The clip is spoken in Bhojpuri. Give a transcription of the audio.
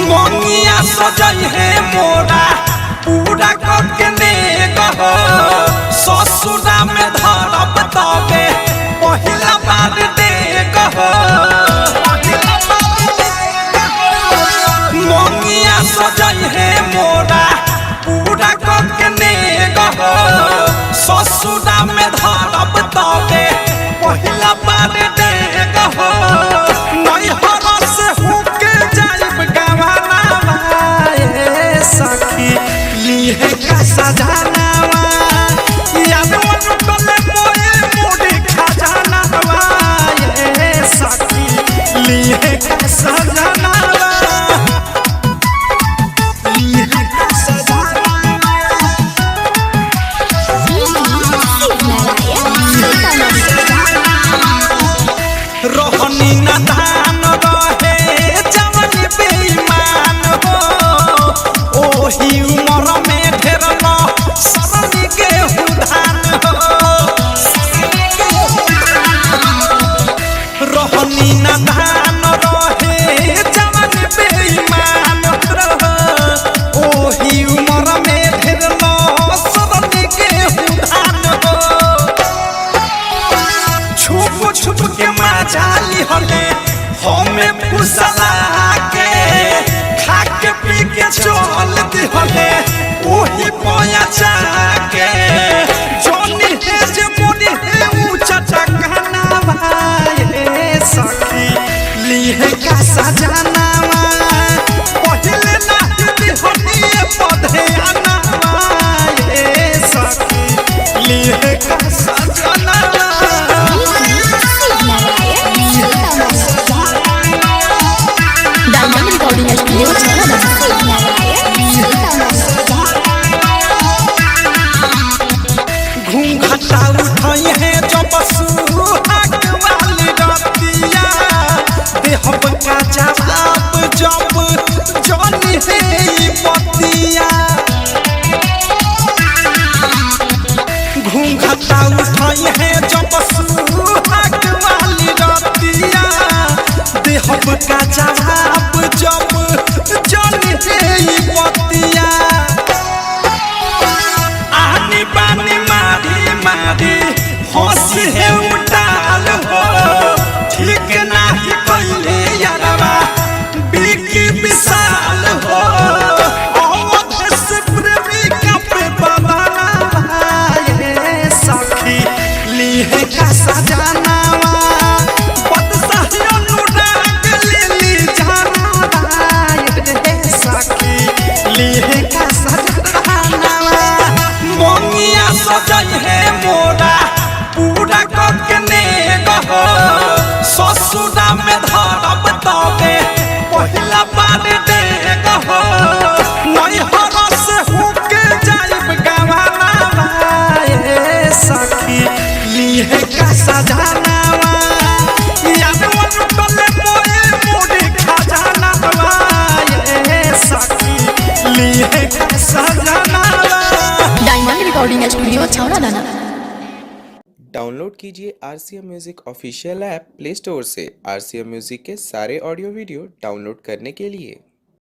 सजई है मोरा पूरा करके ने कह ससुरा में धरब तबे पहिला बार दे कह मंगिया सजई है मोरा पूरा करके ने कह ससुरा में धरब तबे पहिला बार दे कह नैहर से होके जाइब गवाना सखी लिए का सजानावा याद टले मोए मोड़े खजानावा ये सखी लिए का सजानावा लिए का सजानावा रोहनी न धान रहे जवानी बेईमान हो ओही उमर में ढेर न सरनी के उधान हो रोहनी न धान रहे जवान बेईमान रहो ओही उमर में ढेर न सरनी के उधान हो छुप छुप के मजाली हले हमें फुसला के खा के पी के चल दी हले ओही पया जाके जोनी है जे मोनी है ऊंचा टकना भाई सखी लिए का सजानावा पहले ना दी हनी पधे आना भाई सखी लिए का सजानावा घूंघटा उठाई है जब सुहाग वाली रतिया देहब का जवाब जब जानी है पतिया घूंघटा उठाई है जब सुहाग वाली रतिया देहब का जवाब जब जानी है पतिया आनी बानी मारी मारी हंसी है उठाल हो ठीक नाही कइले यारवा बिकी विशाल हो अवध से प्रेमी का पे बबाना भाई सखी लिए का सजानावा बदसाही अनुराग लेली जाना भाई सखी लिए का सजानावा मंगिया सजई है मोरा पूरा करके ने कह ससुरा में धरब तबे पहिला बार दे कह नैहर से होके जाइब गवाना भाई सखी लिए का सजानावा याद टले मोए मोड़े खजानावा ये सखी लिए का सजानावा डायमंड रिकॉर्डिंग स्टूडियो छावड़ा दाना। डाउनलोड कीजिए RCM music official app play store से। RCM म्यूजिक के सारे ऑडियो वीडियो डाउनलोड करने के लिए